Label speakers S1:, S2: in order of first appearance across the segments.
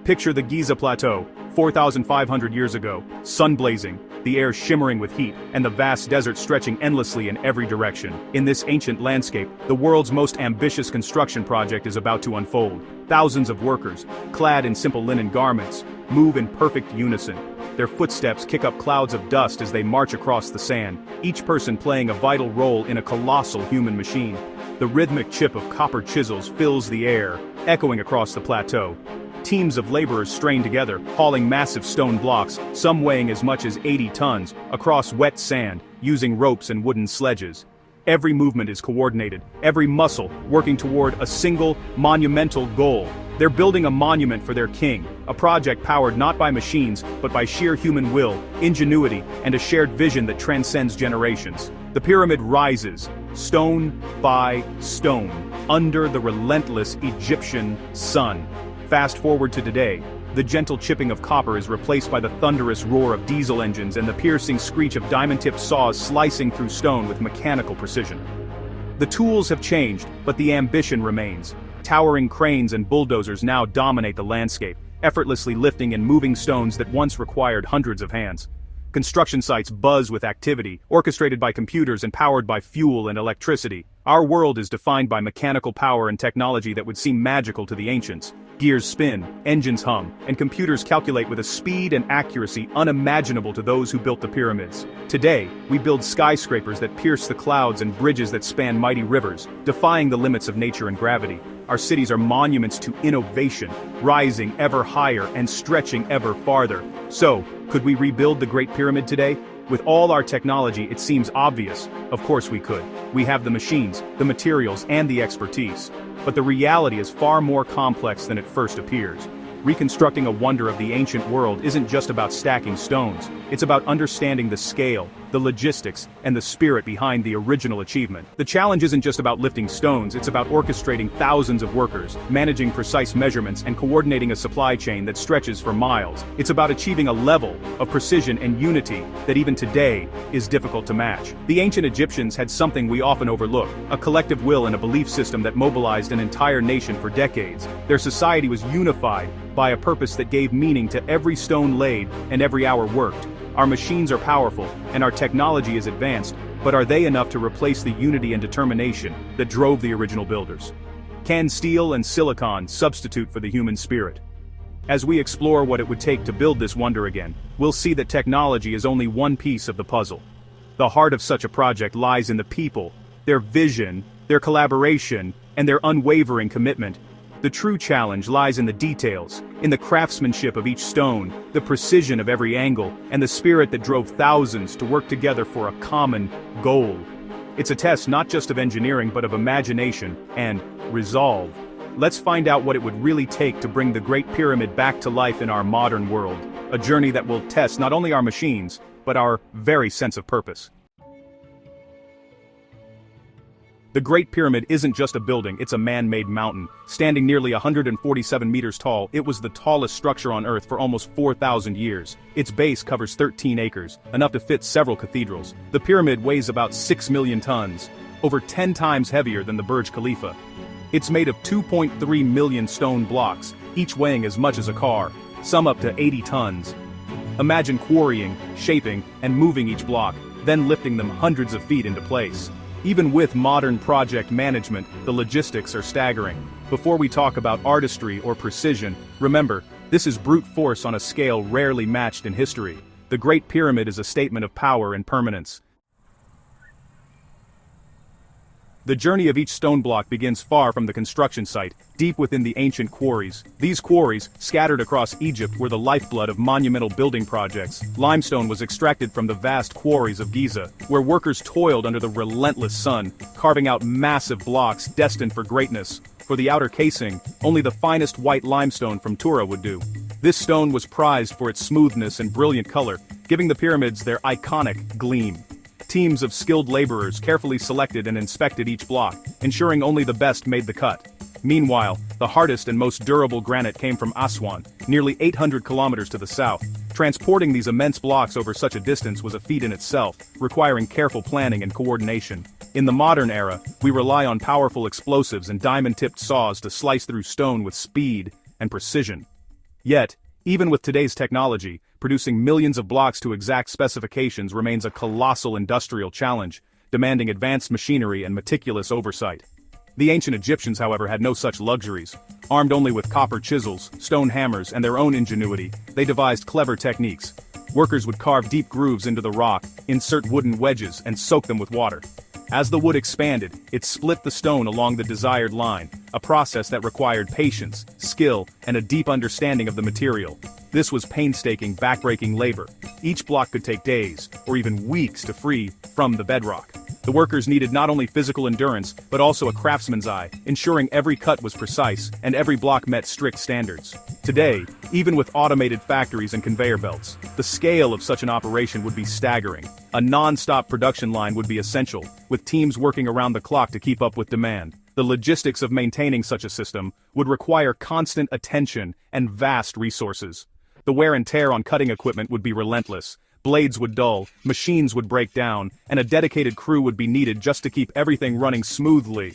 S1: Picture the Giza Plateau, 4,500 years ago, sun blazing, the air shimmering with heat, and the vast desert stretching endlessly in every direction. In this ancient landscape, the world's most ambitious construction project is about to unfold. Thousands of workers, clad in simple linen garments, move in perfect unison. Their footsteps kick up clouds of dust as they march across the sand, each person playing a vital role in a colossal human machine. The rhythmic chip of copper chisels fills the air, echoing across the plateau. Teams of laborers strain together, hauling massive stone blocks, some weighing as much as 80 tons, across wet sand, using ropes and wooden sledges. Every movement is coordinated, every muscle working toward a single, monumental goal. They're building a monument for their king, a project powered not by machines, but by sheer human will, ingenuity, and a shared vision that transcends generations. The pyramid rises, stone by stone, under the relentless Egyptian sun. Fast forward to today, the gentle chipping of copper is replaced by the thunderous roar of diesel engines and the piercing screech of diamond-tipped saws slicing through stone with mechanical precision. The tools have changed, but the ambition remains. Towering cranes and bulldozers now dominate the landscape, effortlessly lifting and moving stones that once required hundreds of hands. Construction sites buzz with activity, orchestrated by computers and powered by fuel and electricity. Our world is defined by mechanical power and technology that would seem magical to the ancients. Gears spin, engines hum, and computers calculate with a speed and accuracy unimaginable to those who built the pyramids. Today, we build skyscrapers that pierce the clouds and bridges that span mighty rivers, defying the limits of nature and gravity. Our cities are monuments to innovation, rising ever higher and stretching ever farther. So, could we rebuild the Great Pyramid today? With all our technology, it seems obvious. Of course we could. We have the machines, the materials, and the expertise. But the reality is far more complex than it first appears. Reconstructing a wonder of the ancient world isn't just about stacking stones. It's about understanding the scale, the logistics, and the spirit behind the original achievement. The challenge isn't just about lifting stones, it's about orchestrating thousands of workers, managing precise measurements, and coordinating a supply chain that stretches for miles. It's about achieving a level of precision and unity that even today is difficult to match. The ancient Egyptians had something we often overlook, a collective will and a belief system that mobilized an entire nation for decades. Their society was unified by a purpose that gave meaning to every stone laid and every hour worked. Our machines are powerful, and our technology is advanced, but are they enough to replace the unity and determination that drove the original builders? Can steel and silicon substitute for the human spirit? As we explore what it would take to build this wonder again, we'll see that technology is only one piece of the puzzle. The heart of such a project lies in the people, their vision, their collaboration, and their unwavering commitment. The true challenge lies in the details, in the craftsmanship of each stone, the precision of every angle, and the spirit that drove thousands to work together for a common goal. It's a test not just of engineering but of imagination and resolve. Let's find out what it would really take to bring the Great Pyramid back to life in our modern world, a journey that will test not only our machines, but our very sense of purpose. The Great Pyramid isn't just a building, it's a man-made mountain. Standing nearly 147 meters tall, it was the tallest structure on Earth for almost 4,000 years. Its base covers 13 acres, enough to fit several cathedrals. The pyramid weighs about 6 million tons, over 10 times heavier than the Burj Khalifa. It's made of 2.3 million stone blocks, each weighing as much as a car, some up to 80 tons. Imagine quarrying, shaping, and moving each block, then lifting them hundreds of feet into place. Even with modern project management, the logistics are staggering. Before we talk about artistry or precision, remember, this is brute force on a scale rarely matched in history. The Great Pyramid is a statement of power and permanence. The journey of each stone block begins far from the construction site, deep within the ancient quarries. These quarries, scattered across Egypt, were the lifeblood of monumental building projects. Limestone was extracted from the vast quarries of Giza, where workers toiled under the relentless sun, carving out massive blocks destined for greatness. For the outer casing, only the finest white limestone from Tura would do. This stone was prized for its smoothness and brilliant color, giving the pyramids their iconic gleam. Teams of skilled laborers carefully selected and inspected each block, ensuring only the best made the cut. Meanwhile, the hardest and most durable granite came from Aswan, nearly 800 kilometers to the south. Transporting these immense blocks over such a distance was a feat in itself, requiring careful planning and coordination. In the modern era, we rely on powerful explosives and diamond-tipped saws to slice through stone with speed and precision. Yet, even with today's technology, producing millions of blocks to exact specifications remains a colossal industrial challenge, demanding advanced machinery and meticulous oversight. The ancient Egyptians, however, had no such luxuries. Armed only with copper chisels, stone hammers, and their own ingenuity, they devised clever techniques. Workers would carve deep grooves into the rock, insert wooden wedges, and soak them with water. As the wood expanded, it split the stone along the desired line, a process that required patience, skill, and a deep understanding of the material. This was painstaking, backbreaking labor. Each block could take days, or even weeks to free from the bedrock. The workers needed not only physical endurance, but also a craftsman's eye, ensuring every cut was precise and every block met strict standards. Today, even with automated factories and conveyor belts, the scale of such an operation would be staggering. A non-stop production line would be essential, with teams working around the clock to keep up with demand. The logistics of maintaining such a system would require constant attention and vast resources. The wear and tear on cutting equipment would be relentless. Blades would dull, machines would break down, and a dedicated crew would be needed just to keep everything running smoothly.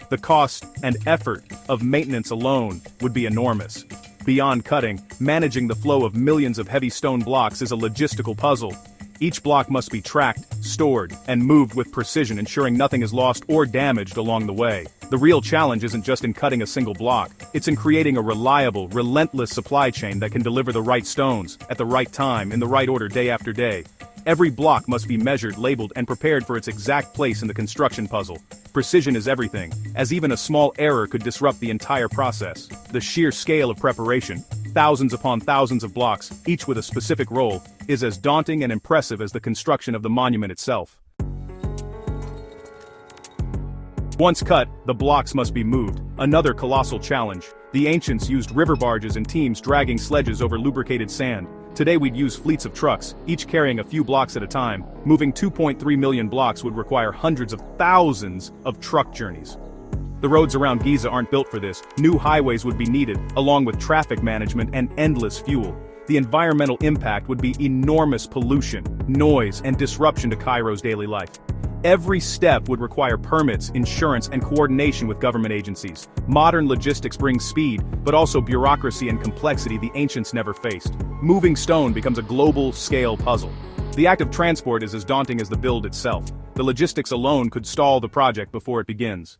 S1: The cost and effort of maintenance alone would be enormous. Beyond cutting, managing the flow of millions of heavy stone blocks is a logistical puzzle. Each block must be tracked, stored, and moved with precision, ensuring nothing is lost or damaged along the way. The real challenge isn't just in cutting a single block, it's in creating a reliable, relentless supply chain that can deliver the right stones, at the right time, in the right order day after day. Every block must be measured, labeled, and prepared for its exact place in the construction puzzle. Precision is everything, as even a small error could disrupt the entire process. The sheer scale of preparation, thousands upon thousands of blocks, each with a specific role, is as daunting and impressive as the construction of the monument itself. Once cut, the blocks must be moved, another colossal challenge. The ancients used river barges and teams dragging sledges over lubricated sand. Today we'd use fleets of trucks, each carrying a few blocks at a time. Moving 2.3 million blocks would require hundreds of thousands of truck journeys. The roads around Giza aren't built for this. New highways would be needed, along with traffic management and endless fuel. The environmental impact would be enormous: pollution, noise, and disruption to Cairo's daily life. Every step would require permits, insurance, and coordination with government agencies. Modern logistics brings speed, but also bureaucracy and complexity the ancients never faced. Moving stone becomes a global-scale puzzle. The act of transport is as daunting as the build itself. The logistics alone could stall the project before it begins.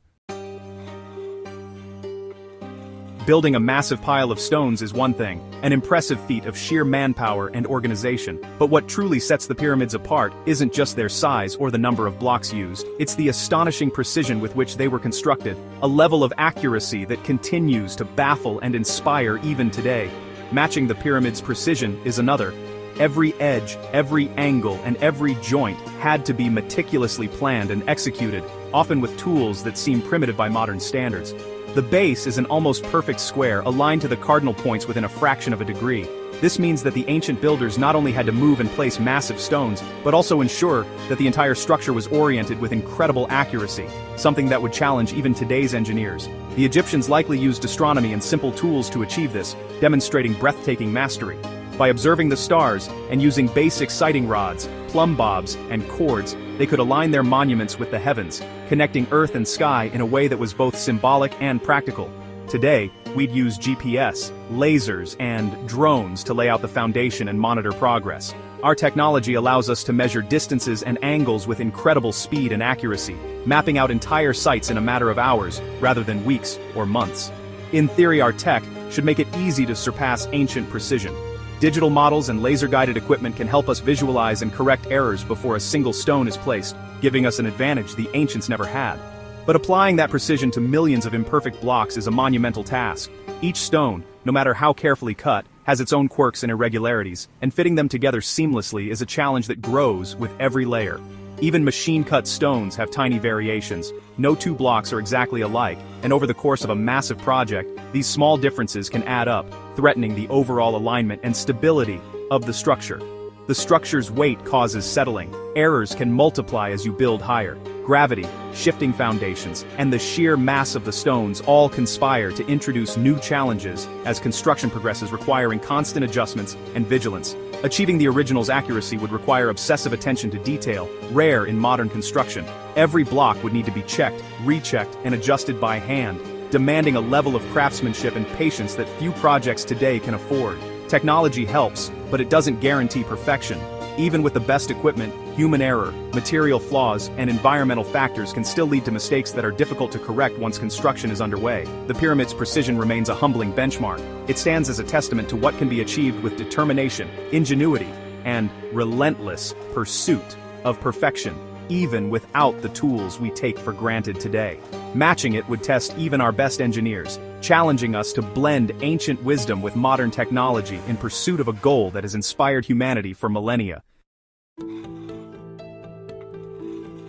S1: Building a massive pile of stones is one thing, an impressive feat of sheer manpower and organization. But what truly sets the pyramids apart isn't just their size or the number of blocks used, it's the astonishing precision with which they were constructed, a level of accuracy that continues to baffle and inspire even today. Matching the pyramid's precision is another. Every edge, every angle, and every joint had to be meticulously planned and executed, often with tools that seem primitive by modern standards. The base is an almost perfect square aligned to the cardinal points within a fraction of a degree. This means that the ancient builders not only had to move and place massive stones, but also ensure that the entire structure was oriented with incredible accuracy, something that would challenge even today's engineers. The Egyptians likely used astronomy and simple tools to achieve this, demonstrating breathtaking mastery. By observing the stars and using basic sighting rods, plumb bobs, and cords, they could align their monuments with the heavens, connecting earth and sky in a way that was both symbolic and practical. Today, we'd use GPS, lasers, and drones to lay out the foundation and monitor progress. Our technology allows us to measure distances and angles with incredible speed and accuracy, mapping out entire sites in a matter of hours, rather than weeks or months. In theory, our tech should make it easy to surpass ancient precision. Digital models and laser-guided equipment can help us visualize and correct errors before a single stone is placed, giving us an advantage the ancients never had. But applying that precision to millions of imperfect blocks is a monumental task. Each stone, no matter how carefully cut, has its own quirks and irregularities, and fitting them together seamlessly is a challenge that grows with every layer. Even machine-cut stones have tiny variations. No two blocks are exactly alike, and over the course of a massive project, these small differences can add up, threatening the overall alignment and stability of the structure. The structure's weight causes settling. Errors can multiply as you build higher. Gravity, shifting foundations, and the sheer mass of the stones all conspire to introduce new challenges as construction progresses, requiring constant adjustments and vigilance. Achieving the original's accuracy would require obsessive attention to detail, rare in modern construction. Every block would need to be checked, rechecked, and adjusted by hand. demanding a level of craftsmanship and patience that few projects today can afford. Technology helps, but it doesn't guarantee perfection. Even with the best equipment, human error, material flaws, and environmental factors can still lead to mistakes that are difficult to correct once construction is underway. The pyramid's precision remains a humbling benchmark. It stands as a testament to what can be achieved with determination, ingenuity, and relentless pursuit of perfection, even without the tools we take for granted today. Matching it would test even our best engineers, challenging us to blend ancient wisdom with modern technology in pursuit of a goal that has inspired humanity for millennia.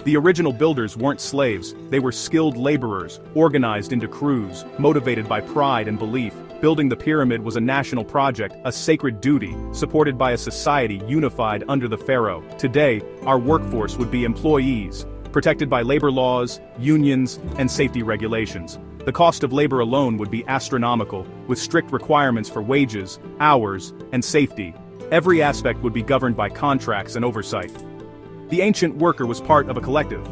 S1: The original builders weren't slaves, they were skilled laborers, organized into crews, motivated by pride and belief. Building the pyramid was a national project, a sacred duty, supported by a society unified under the pharaoh. Today, our workforce would be employees, protected by labor laws, unions, and safety regulations. The cost of labor alone would be astronomical, with strict requirements for wages, hours, and safety. Every aspect would be governed by contracts and oversight. The ancient worker was part of a collective.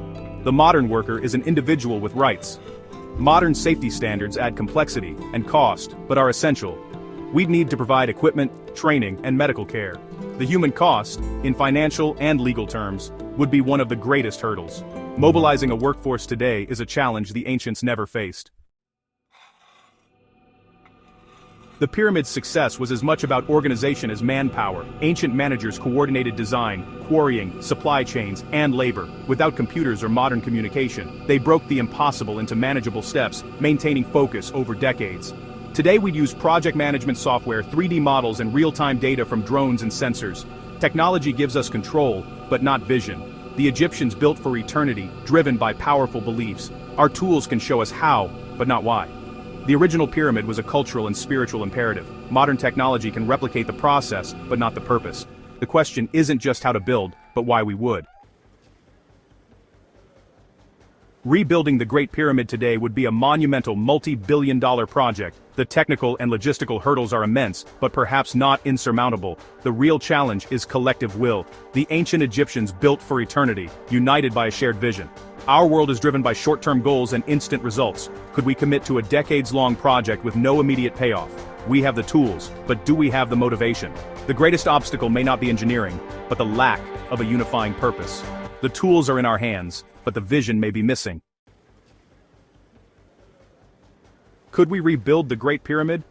S1: The modern worker is an individual with rights. Modern safety standards add complexity and cost, but are essential. We'd need to provide equipment, training, and medical care. The human cost, in financial and legal terms, would be one of the greatest hurdles. Mobilizing a workforce today is a challenge the ancients never faced. The pyramid's success was as much about organization as manpower. Ancient managers coordinated design, quarrying, supply chains, and labor. Without computers or modern communication, they broke the impossible into manageable steps, maintaining focus over decades. Today we'd use project management software, 3D models, and real-time data from drones and sensors. Technology gives us control, but not vision. The Egyptians built for eternity, driven by powerful beliefs. Our tools can show us how, but not why. The original pyramid was a cultural and spiritual imperative. Modern technology can replicate the process, but not the purpose. The question isn't just how to build, but why we would. Rebuilding the Great Pyramid today would be a monumental multi-billion-dollar project. The technical and logistical hurdles are immense, but perhaps not insurmountable. The real challenge is collective will. The ancient Egyptians built for eternity, united by a shared vision. Our world is driven by short-term goals and instant results. Could we commit to a decades-long project with no immediate payoff? We have the tools, but do we have the motivation? The greatest obstacle may not be engineering, but the lack of a unifying purpose. The tools are in our hands, but the vision may be missing. Could we rebuild the Great Pyramid?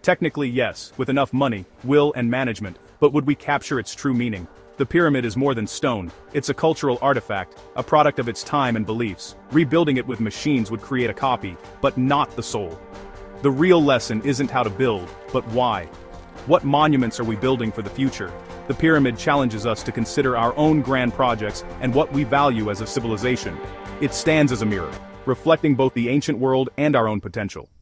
S1: Technically, yes, with enough money, will, and management, but would we capture its true meaning? The pyramid is more than stone. It's a cultural artifact, a product of its time and beliefs. Rebuilding it with machines would create a copy, but not the soul. The real lesson isn't how to build, but why. What monuments are we building for the future? The pyramid challenges us to consider our own grand projects and what we value as a civilization. It stands as a mirror, reflecting both the ancient world and our own potential.